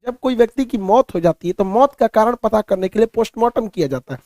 जब कोई व्यक्ति की मौत हो जाती है तो मौत का कारण पता करने के लिए पोस्टमार्टम किया जाता है।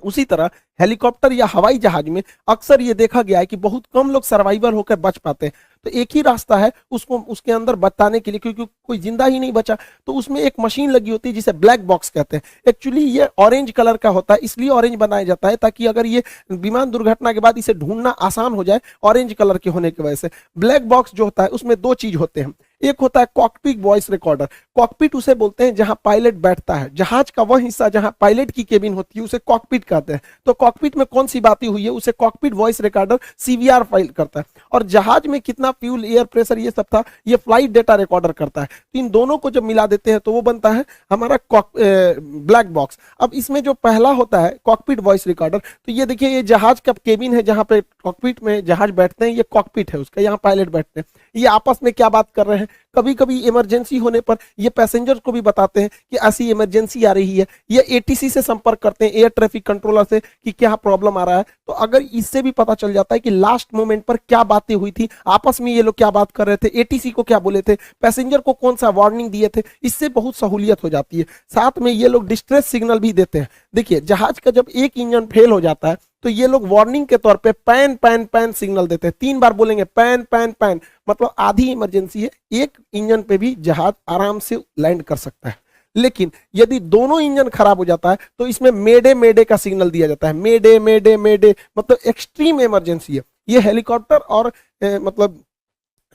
उसी तरह हेलीकॉप्टर या हवाई जहाज में अक्सर ये देखा गया है कि बहुत कम लोग सर्वाइवर होकर बच पाते हैं। तो एक ही रास्ता है उसको उसके अंदर बताने के लिए, क्योंकि कोई जिंदा ही नहीं बचा। तो उसमें एक मशीन लगी होती है जिसे ब्लैक बॉक्स कहते हैं। एक्चुअली ये ऑरेंज कलर का होता है, इसलिए ऑरेंज बनाया जाता है ताकि अगर ये विमान दुर्घटना के बाद इसे ढूंढना आसान हो जाए, ऑरेंज कलर के होने की वजह से। ब्लैक बॉक्स जो होता है उसमें दो चीज होते हैं। एक होता है कॉकपिट वॉइस रिकॉर्डर। कॉकपिट उसे बोलते हैं जहां पायलट बैठता है, जहाज का वह हिस्सा जहां पायलट की केबिन होती है उसे कॉकपिट कहते हैं। तो कॉकपिट में कौन सी बातें हुई है उसे cockpit voice recorder CVR file करता है। और जहाज में कितना फ्यूल, एयर प्रेशर, ये सब था, ये फ्लाइट डेटा रिकॉर्डर करता है। तो इन दोनों को जब मिला देते हैं तो वो बनता है हमारा ब्लैक बॉक्स। अब इसमें जो पहला होता है कॉकपिट वॉइस रिकॉर्डर, तो ये देखिए ये जहाज का केबिन है जहां पे कॉकपिट में जहाज बैठते हैं, ये कॉकपिट है उसका, यहाँ पायलट बैठते हैं। ये आपस में क्या बात कर रहे हैं, कभी कभी इमरजेंसी होने पर ये पैसेंजर को भी बताते हैं कि ऐसी इमरजेंसी आ रही है। ये एटीसी से संपर्क करते हैं, एयर ट्रैफिक कंट्रोलर से, कि क्या प्रॉब्लम आ रहा है। तो अगर इससे भी पता चल जाता है कि लास्ट मोमेंट पर क्या बातें हुई थी, आपस में ये लोग क्या बात कर रहे थे, एटीसी को क्या बोले थे, पैसेंजर को कौन सा वार्निंग दिए थे, इससे बहुत सहूलियत हो जाती है। साथ में ये लोग डिस्ट्रेस सिग्नल भी देते हैं। देखिए जहाज का जब एक इंजन फेल हो जाता है तो ये लोग वार्निंग के तौर पे पैन पैन पैन सिग्नल देते हैं। 3 बार बोलेंगे पैन पैन पैन, मतलब आधी इमरजेंसी है, एक इंजन पे भी जहाज आराम से लैंड कर सकता है। लेकिन यदि दोनों इंजन खराब हो जाता है तो इसमें मेडे मेडे का सिग्नल दिया जाता है। मेडे मेडे मेडे मतलब एक्सट्रीम इमरजेंसी है। ये हेलीकॉप्टर और मतलब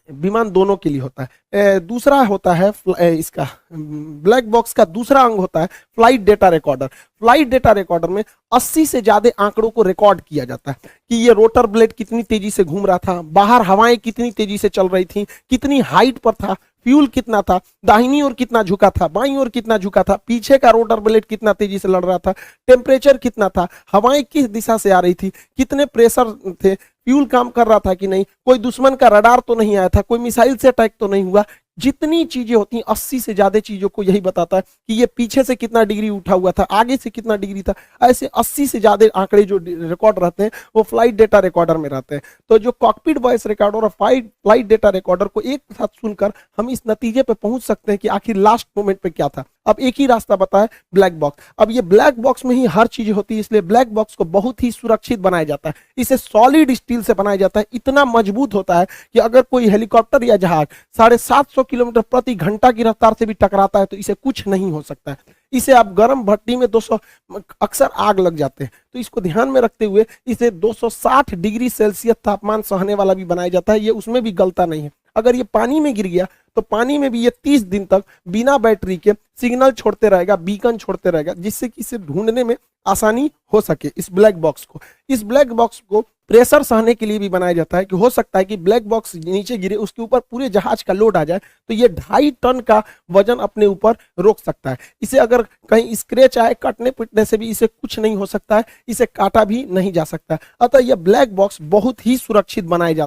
विमान दोनों के लिए होता है। दूसरा होता है इसका ब्लैक बॉक्स का दूसरा अंग होता है flight data recorder. Flight data recorder में 80 से ज्यादा आंकड़ों को रिकॉर्ड किया जाता है कि ये रोटर ब्लेड कितनी तेजी से घूम रहा था, बाहर हवाएं कितनी तेजी से चल रही थी, कितनी हाइट पर था, फ्यूल कितना था, दाहिनी ओर कितना झुका था, बाईं ओर कितना झुका था, पीछे का रोटर ब्लेड कितना तेजी से लड़ रहा था, टेम्परेचर कितना था, हवाएं किस दिशा से आ रही थी, कितने प्रेशर थे, फ्यूल काम कर रहा था कि नहीं, कोई दुश्मन का रडार तो नहीं आया था, कोई मिसाइल से अटैक तो नहीं हुआ। जितनी चीजें होती हैं 80 से ज्यादा चीजों को यही बताता है कि ये पीछे से कितना डिग्री उठा हुआ था, आगे से कितना डिग्री था। ऐसे 80 से ज्यादा आंकड़े जो रिकॉर्ड रहते हैं वो फ्लाइट डेटा रिकॉर्डर में रहते हैं। तो जो कॉकपिट वॉइस रिकॉर्डर और फ्लाइट डेटा रिकॉर्डर को एक साथ सुनकर हम इस नतीजे पे पहुंच सकते हैं कि आखिर लास्ट मोमेंट पे क्या था। अब एक ही रास्ता बताया ब्लैक बॉक्स। अब ये ब्लैक बॉक्स में ही हर चीज होती है, इसलिए ब्लैक बॉक्स को बहुत ही सुरक्षित बनाया जाता है। इसे सॉलिड स्टील से बनाया जाता है, इतना मजबूत होता है कि अगर कोई हेलीकॉप्टर या जहाज 750 किलोमीटर प्रति घंटा की रफ्तार से भी टकराता है तो इसे कुछ नहीं हो सकता है। इसे आप गर्म भट्टी में 200 अक्सर आग लग जाते हैं, तो इसको ध्यान में रखते हुए इसे 260 डिग्री सेल्सियस तापमान सहने वाला भी बनाया जाता है। ये उसमें भी गलता नहीं है। अगर ये पानी में गिर गया तो पानी में भी ये 30 दिन तक बिना बैटरी के सिग्नल छोड़ते रहेगा, बीकन छोड़ते रहेगा, जिससे कि इसे ढूंढने में आसानी हो सके। इस ब्लैक बॉक्स को प्रेशर सहने के लिए भी बनाया जाता है कि हो सकता है कि ब्लैक बॉक्स नीचे गिरे, उसके ऊपर पूरे जहाज का लोड आ जाए तो ये 2.5 टन का वजन अपने ऊपर रोक सकता है। इसे अगर कहीं स्क्रैच आए, कटने पिटने से भी इसे कुछ नहीं हो सकता है, इसे काटा भी नहीं जा सकता। अतः यह ब्लैक बॉक्स बहुत ही सुरक्षित बनाया जाता है।